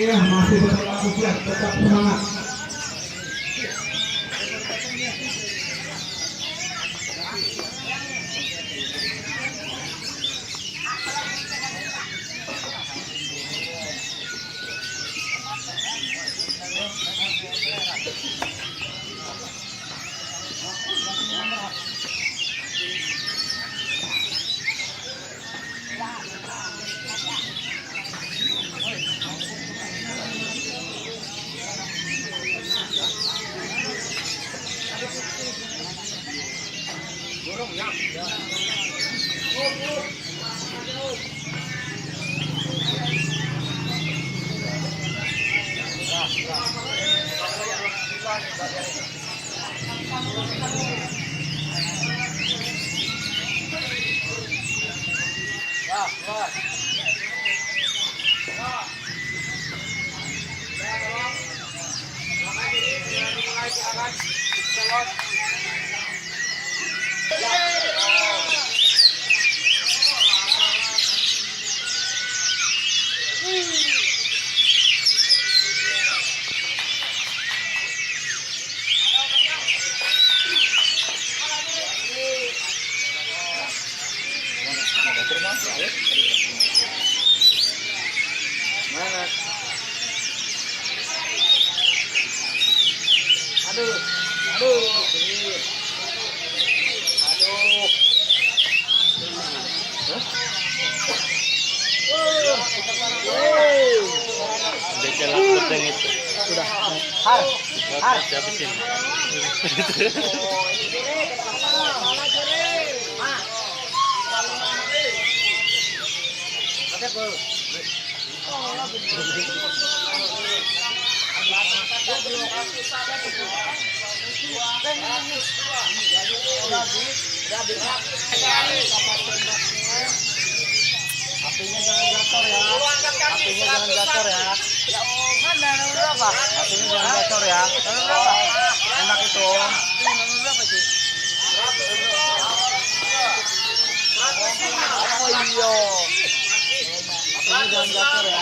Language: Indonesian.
Iya, masih berlaku siap, tetap semangat. Mana? Aduh, aduh, ini. Aduh. Udah jalan peteng itu. Sudah. Har. Habisin. Apinya jangan jatuh ya. Apinya jangan jatuh ya. Mana nomor berapa? Apinya jangan jatuh ya. Nomor berapa? Enak itu. Nomor berapa sih? Oh iya. Apinya jangan jatuh ya.